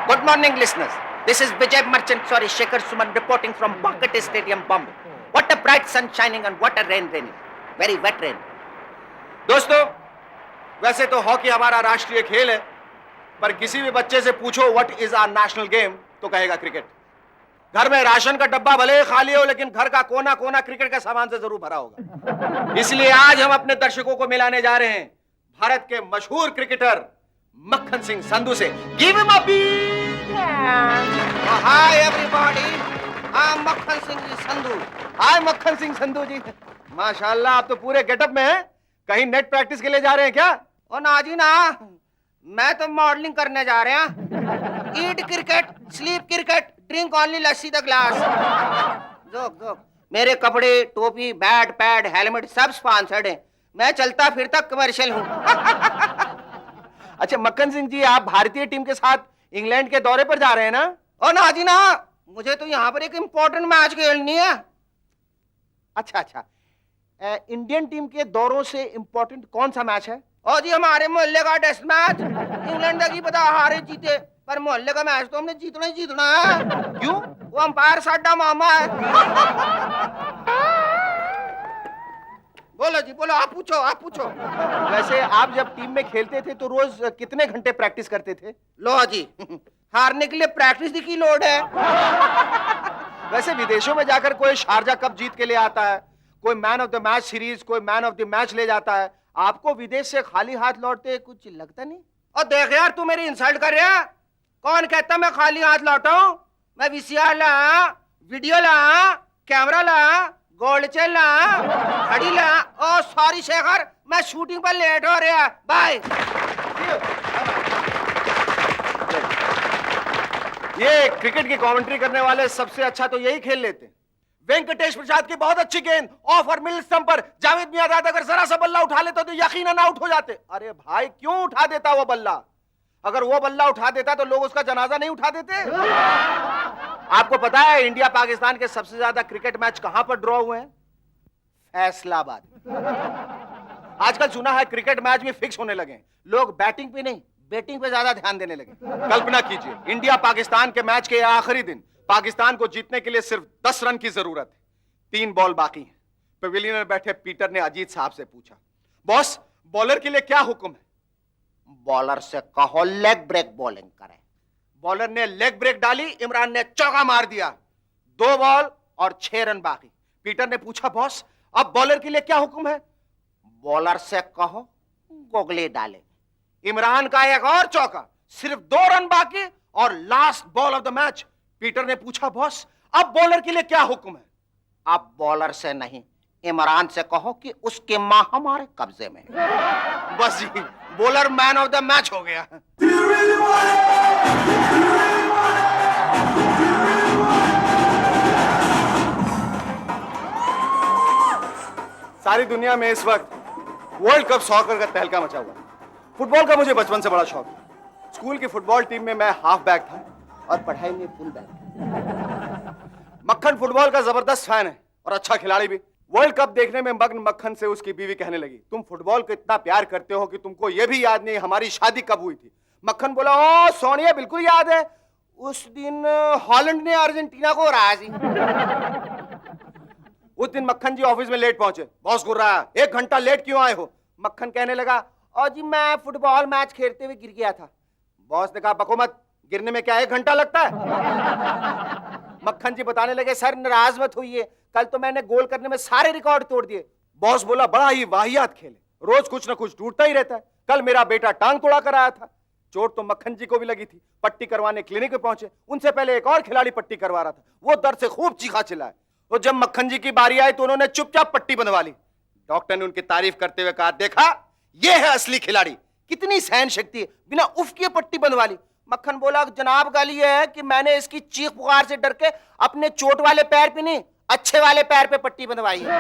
Good morning, listeners. This is Vijay Merchant, Shekhar Suman reporting from Banquet Stadium, Bombay. What a bright sun shining and what a rain raining. Very wet rain. दोस्तों, वैसे तो hockey हमारा राष्ट्रीय खेल है, पर किसी भी बच्चे से पूछो what is our national game तो कहेगा क्रिकेट। घर में राशन का डब्बा भले ही खाली हो, लेकिन घर का कोना कोना क्रिकेट के सामान से जरूर भरा होगा। इसलिए आज हम अपने दर्शकों को मिलाने जा रहे हैं भारत के मशहूर क्रिकेटर मक्खन सिंह संधू से। Give him a beat. Hi everybody. I'm Makhan Singh ji Sandhu. Hi Makhan Singh Sandhu जी। माशाल्लाह, आप तो पूरे गेटअप में हैं। कहीं नेट प्रैक्टिस के लिए जा रहे हैं क्या? ओ ना जी ना, मैं तो मॉडलिंग करने जा रहे हैं। Eat cricket, sleep cricket, drink only lassi the glass. Joke joke. मेरे कपड़े, टोपी, बैट, पैड, हेलमेट सब स्पॉन्सर्ड हैं। मैं चलता फिरता कमर्शियल हूँ। अच्छा मक्खन सिंह जी, आप भारतीय टीम के साथ इंग्लैंड के दौरे पर जा रहे हैं ना? ओ ना जी ना, मुझे तो यहाँ पर एक इम्पोर्टेंट मैच खेलनी है। अच्छा अच्छा, इंडियन टीम के दौरों से इम्पोर्टेंट कौन सा मैच है? ओ जी, हमारे मोहल्ले का टेस्ट मैच। इंग्लैंड की पता हारे जीते, पर मोहल्ले का मैच तो हमने जीतना ही जीतना है। क्यों? वो अंपायर साडा मामा है। बोलो जी बोलो, आप पूछो आप पूछो। वैसे आप जब टीम में खेलते थे तो रोज कितने घंटे प्रैक्टिस करते थे? लो जी, हारने के लिए प्रैक्टिस की लोड है। वैसे विदेशों में जाकर कोई शारजा कप जीत के ले आता है, कोई man of the match series, कोई मैन ऑफ द मैच ले जाता है। आपको विदेश से खाली हाथ लौटते कुछ लगता नहीं? और देख यार, तू मेरी इंसल्ट कर रहा है। कौन कहता मैं खाली हाथ लौटा हूं? मैं वीसीआर ला, वीडियो ला, कैमरा ला, गोल्ड चेन ला, घड़ी ला। ओ सॉरी शेखर, मैं शूटिंग पर लेट हो रहा। बाय। ये क्रिकेट की कमेंट्री करने वाले सबसे अच्छा तो यही खेल लेते हैं। वेंकटेश प्रसाद की बहुत अच्छी गेंद ऑफ और मिडिल स्टंप पर जावेद मियांदाद अगर जरा सा बल्ला उठा लेता तो यकीनन आउट हो जाते। अरे भाई, क्यों उठा देता वो बल्ला? अगर वो बल्ला उठा देता तो लोग उसका जनाजा नहीं उठा देते। आपको पता है इंडिया पाकिस्तान के सबसे ज्यादा क्रिकेट मैच कहां पर ड्रॉ हुए हैं? फैसलाबाद। आजकल सुना है क्रिकेट मैच भी फिक्स होने लगे हैं। लोग बैटिंग पे नहीं, बैटिंग पे ज्यादा ध्यान देने लगे। कल्पना कीजिए, इंडिया पाकिस्तान के मैच के आखिरी दिन पाकिस्तान को जीतने के लिए सिर्फ 10 रन की जरूरत है। 3 बॉल बाकी हैं। पवेलियन में बैठे पीटर ने अजीत साहब से पूछा, बॉस बॉलर के लिए क्या हुक्म है? बॉलर से कहो लेग ब्रेक बॉलिंग करे। बॉलर ने लेग ब्रेक डाली, इमरान ने चौका मार दिया। 2 बॉल और 6 रन बाकी। पीटर ने पूछा, बॉस अब बॉलर के लिए क्या हुक्म है? बॉलर से कहो गोगली डाले। इमरान का एक और चौका, सिर्फ 2 रन बाकी और last ball of the match. Peter ने पूछा, बॉस अब बॉलर के लिए क्या हुक्म है? अब बॉलर से नहीं, इमरान से कहो कि उसकी मां हमारे कब्जे में। बस जी, bowler man of the match हो गया। सारी दुनिया में इस वक्त वर्ल्ड कप सॉकर का तहलका मचा हुआ है। फुटबॉल का मुझे बचपन से बड़ा शौक है। स्कूल की फुटबॉल टीम में मैं हाफ बैक था और पढ़ाई में फुल बैक। मक्खन फुटबॉल का जबरदस्त फैन है और अच्छा खिलाड़ी भी। वर्ल्ड कप देखने में मग्न मक्खन से उसकी बीवी कहने लगी, तुम फुटबॉल को इतना प्यार करते हो कि तुमको यह भी याद नहीं हमारी शादी कब हुई थी। मक्खन बोला, ओ सोनिया, बिल्कुल याद है, उस दिन हॉलैंड ने अर्जेंटीना को हराया थी। उस दिन मक्खन जी ऑफिस में लेट पहुंचे। बॉस गुर्रा, 1 घंटा लेट क्यों आए हो? मक्खन कहने लगा, और जी मैं फुटबॉल मैच खेलते हुए गिर गया था। बॉस ने कहा, बको मत, गिरने में क्या 1 घंटा लगता है? मक्खन जी बताने लगे, सर नाराज मत होइए, कल तो मैंने गोल करने में सारे रिकॉर्ड तोड़ दिए। बॉस बोला, बड़ा ही वाहियात खेल है, रोज कुछ ना कुछ टूटता ही रहता है। कल मेरा बेटा टांग तोड़ा कर आया था। चोट तो मक्खन जी को भी लगी थी। पट्टी करवाने क्लिनिक में पहुंचे। उनसे पहले एक और खिलाड़ी पट्टी करवा रहा था। वो दर्द से खूब चीखा चिल्लाया। और जब मक्खन जी की बारी आई तो उन्होंने चुपचाप पट्टी बंधवा ली। डॉक्टर ने उनकी तारीफ करते हुए कहा, देखा ये है असली खिलाड़ी, कितनी सहन शक्ति है, बिना उफ किए पट्टी बंधवा ली। मक्खन बोला, जनाब गाली है कि मैंने इसकी चीख पुकार से डर के अपने चोट वाले पैर पे नहीं, अच्छे वाले पैर पे पट्टी बंधवाई है।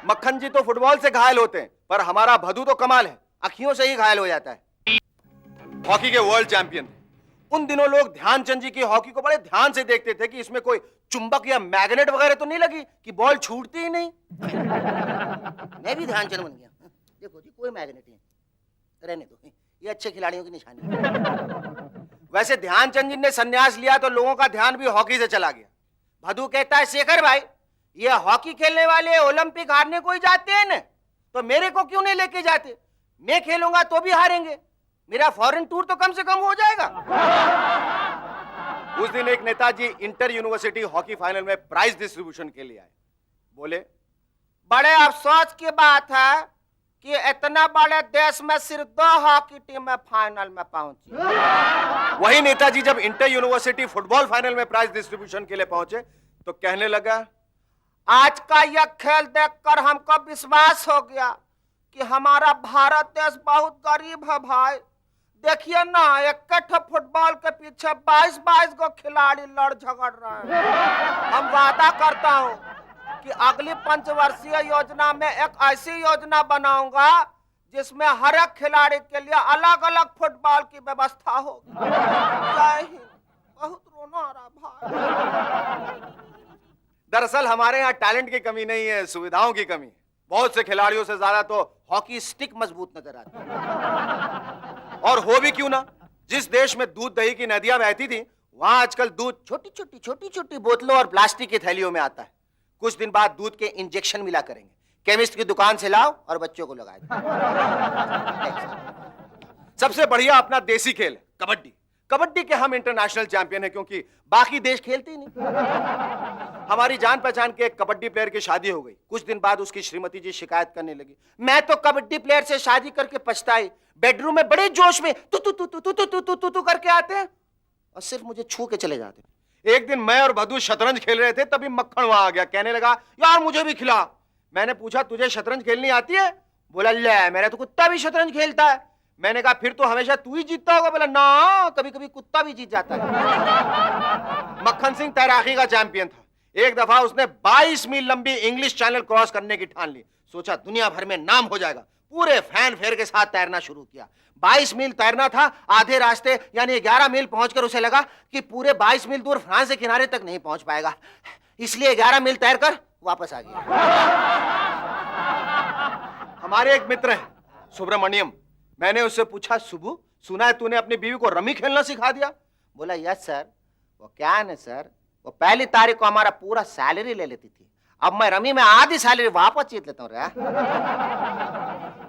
मक्खन जी तो फुटबॉल से घायल होते हैं, पर हमारा भदू तो कमाल है, अखियों से ही घायल हो जाता है। हॉकी के वर्ल्ड चैंपियन थे। उन दिनों लोग ध्यानचंद जी की हॉकी को बड़े ध्यान से देखते थे कि इसमें कोई चुंबक या मैग्नेट वगैरह तो नहीं लगी कि बॉल छूटती ही नहीं। मैं भी ध्यानचंद बन गया। देखो जी, कोई मैग्नेट नहीं, रहने दो, ये अच्छे खिलाड़ियों की निशानी है। वैसे ध्यानचंद जी ने संन्यास लिया तो लोगों का ध्यान भी हॉकी से चला गया। भदू कहता है, शेखर भाई ये हॉकी खेलने वाले ओलंपिक हारने को ही जाते हैं न, तो मेरे को क्यों नहीं लेके जाते? मैं खेलूंगा तो भी हारेंगे, मेरा फॉरेन टूर तो कम से कम हो जाएगा। उस दिन एक Netaji inter university hockey final में प्राइज डिस्ट्रीब्यूशन के लिए आए। बोले, बड़े अफसोस की बात है कि इतना बड़े देश में सिर्फ 2 हॉकी टीमें फाइनल में पहुंची। वही नेताजी जब इंटर यूनिवर्सिटी फुटबॉल फाइनल में प्राइज डिस्ट्रीब्यूशन के लिए पहुंचे तो कहने लगा, आज का यह खेल देखकर हमको विश्वास हो गया कि हमारा भारत देश बहुत गरीब है भाई। देखिए ना, एक फुटबॉल के पीछे 22-22 को खिलाड़ी लड़ झगड़ रहे हैं। हम वादा करता हूं कि अगली 5 वर्षीय योजना में एक ऐसी योजना बनाऊंगा जिसमें हर एक खिलाड़ी के लिए अलग अलग फुटबॉल की व्यवस्था होगी। जय हिंद। बहुत रोना आ रहा भाई। दरअसल हमारे यहाँ टैलेंट की कमी नहीं है, सुविधाओं की कमी है। बहुत से खिलाड़ियों से ज्यादा तो हॉकी स्टिक मजबूत नजर आती है। और हो भी क्यों ना, जिस देश में दूध दही की नदियां बहती थी वहां आजकल दूध छोटी छोटी बोतलों और प्लास्टिक की थैलियों में आता है। कुछ दिन बाद दूध के इंजेक्शन मिला करेंगे, केमिस्ट की दुकान से लाओ और बच्चों को लगा दो। सबसे बढ़िया अपना देसी खेल है कबड्डी। कबड्डी के हम इंटरनेशनल चैंपियन हैं क्योंकि बाकी देश खेलते ही नहीं। हमारी जान पहचान के एक कबड्डी प्लेयर की शादी हो गई। कुछ दिन बाद उसकी श्रीमती जी शिकायत करने लगी, मैं तो कबड्डी प्लेयर से शादी करके पछताई। बेडरूम में बड़े जोश में तू तू तू तू तू तू तू तू तू करके आते हैं और सिर्फ मुझे छू के चले जाते। एक दिन मैं और भदू शतरंज खेल रहे थे, तभी मक्खन वहां आ गया। कहने लगा, यार मुझे भी खिला। मैंने पूछा, तुझे शतरंज खेलनी आती है? बोला, ले मेरा तो कुत्ता भी शतरंज खेलता है। मैंने कहा, फिर तो हमेशा तू ही जीतता होगा। बोला, ना कभी कभी कुत्ता भी जीत जाता है। मक्खन सिंह तैराकी का चैंपियन था। एक दफा उसने 22 मील लंबी इंग्लिश चैनल क्रॉस करने की ठान ली। सोचा दुनिया भर में नाम हो जाएगा। पूरे फैन फेयर के साथ तैरना शुरू किया। 22 मील तैरना था। आधे रास्ते यानी 11 मील पहुंचकर उसे लगा कि पूरे 22 मील दूर फ्रांस के किनारे तक नहीं पहुंच पाएगा, इसलिए 11 मील तैरकर वापस आ गया। हमारे एक मित्र है सुब्रमण्यम। मैंने उससे पूछा, सुबू सुना है तूने अपनी बीवी को रमी खेलना सिखा दिया? बोला, यस सर। वो क्या है ना सर, वो पहली तारीख को हमारा पूरा सैलरी ले लेती थी। अब मैं रमी में आधी सैलरी वापस जीत लेता हूँ।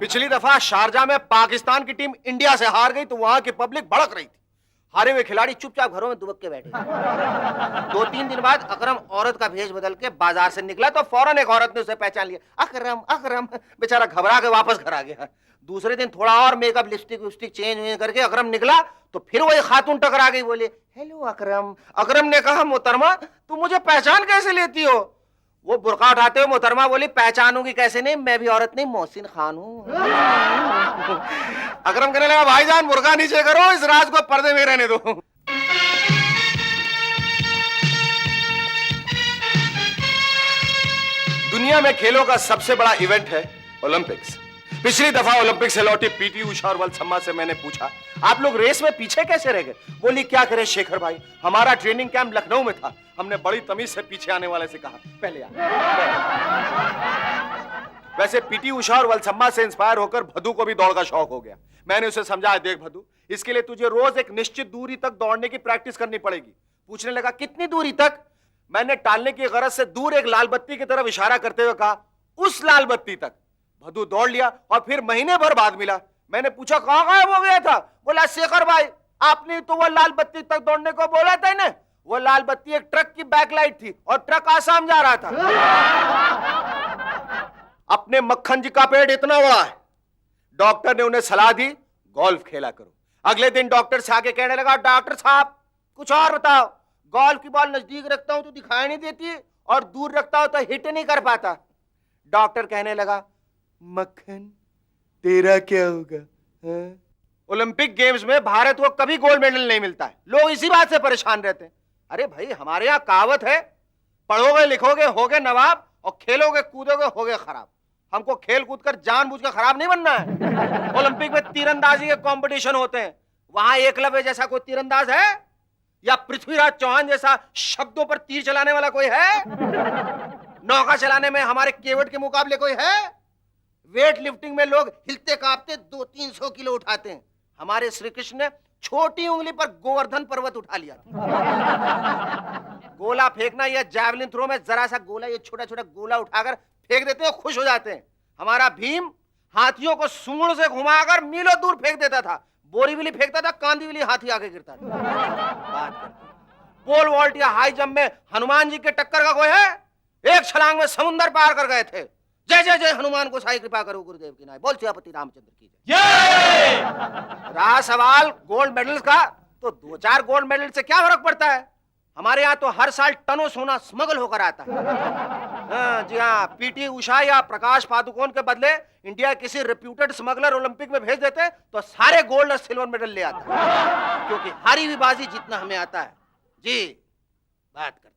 पिछली दफा शारजा में पाकिस्तान की टीम इंडिया से हार गई तो वहां की पब्लिक भड़क रही थी। हारे हुए खिलाड़ी चुपचाप घरों में दुबक के बैठे। 2-3 दिन बाद अकरम औरत का भेष बदल के बाजार से निकला तो फौरन एक औरत ने उसे पहचान लिया। अकरम अकरम। बेचारा घबरा के वापस घर आ गया। दूसरे दिन थोड़ा और मेकअप लिपस्टिक चेंज करके अकरम निकला तो फिर वही खातून टकरा गई। बोले, हेलो अकरम। अकरम ने कहा, मोहतरमा तू मुझे पहचान कैसे लेती हो? वो बुर्का उठाते हुए मोहतरमा बोली, पहचानूंगी कैसे नहीं, मैं भी औरत नहीं मोहसिन खान हूँ। अकरम कहने लगा, भाईजान बुर्का नीचे करो, इस राज को पर्दे में रहने दो। दुनिया में खेलों का सबसे बड़ा इवेंट है ओलंपिक्स। पिछली दफा ओलंपिक से लौटी पीटी उषा और वत्सम्मा से मैंने पूछा, आप लोग रेस में पीछे कैसे रह गए? बोली, क्या करें शेखर भाई, हमारा ट्रेनिंग कैंप लखनऊ में था। हमने बड़ी तमीज से पीछे आने वाले से कहा, पहले आ। वैसे पीटी उषा और वत्सम्मा से इंस्पायर होकर भदू को भी दौड़ का शौक हो गया। मैंने उसे समझाया, देख भदू, इसके लिए तुझे रोज एक निश्चित दूरी तक दौड़ने की प्रैक्टिस करनी पड़ेगी। पूछने लगा, कितनी दूरी तक? मैंने टालने की गरज से दूर एक लाल बत्ती की तरफ इशारा करते हुए कहा, उस लाल बत्ती तक। भदू दौड़ लिया और फिर महीने भर बाद मिला। मैंने पूछा, कहां गायब हो गया था? बोला, शेखर भाई आपने तो वो लाल बत्ती तक दौड़ने को बोला था ना। वो लाल बत्ती एक ट्रक की बैकलाइट थी और ट्रक आसाम जा रहा था। अपने मक्खन जी का पेट इतना बड़ा है, डॉक्टर ने उन्हें सलाह दी, गोल्फ खेला करो। अगले दिन डॉक्टर से आके कहने लगा, डॉक्टर साहब कुछ और बताओ, गोल्फ की बॉल नजदीक रखता हूं तो दिखाई नहीं देती और दूर रखता हूं तो हिट नहीं कर पाता। डॉक्टर कहने लगा, मक्खन तेरा क्या होगा? ओलंपिक गेम्स में भारत को कभी गोल्ड मेडल नहीं मिलता है, लोग इसी बात से परेशान रहते हैं। अरे भाई, हमारे यहाँ कहावत है, पढ़ोगे लिखोगे होगे नवाब और खेलोगे कूदोगे होगे खराब। हमको खेल कूद कर जानबूझकर खराब नहीं बनना है। ओलंपिक में तीरंदाजी के कंपटीशन होते हैं, वहां एकलव्य जैसा कोई तीरंदाज है या पृथ्वीराज चौहान जैसा शब्दों पर तीर चलाने वाला कोई है? नौका चलाने में हमारे केवट के मुकाबले कोई है? वेट लिफ्टिंग में लोग हिलते कांपते 200-300 किलो उठाते हैं। हमारे श्री कृष्ण ने छोटी उंगली पर गोवर्धन पर्वत उठा लिया था। गोला फेंकना या जैवलिन थ्रो में जरा सा गोला, ये छोटा छोटा गोला उठाकर फेंक देते हैं, खुश हो जाते हैं। हमारा भीम हाथियों को सूंड से घुमाकर मीलों दूर फेंक देता था। बोरीवली फेंकता था, कांदीवली हाथी आगे गिरता था। बात करते हैं। पोल वॉल्ट या हाई जंप में हनुमान जी के टक्कर का कोई है? एक छलांग में समुंदर पार कर गए थे। जय जय जय हनुमान को साई कृपा करो गुरुदेव की नाय। बोल सियापति रामचंद्र की जय। रहा सवाल गोल्ड मेडल्स का, तो 2-4 गोल्ड मेडल से क्या फर्क पड़ता है? हमारे यहाँ तो हर साल टनों सोना स्मगल होकर आता है। जी हाँ, पीटी उषा या प्रकाश पादुकोण के बदले इंडिया किसी रिप्यूटेड स्मगलर ओलंपिक में भेज देते तो सारे गोल्ड और सिल्वर मेडल ले आते, क्योंकि हारी हुई बाजी जीतना हमें आता है। जी बात करते।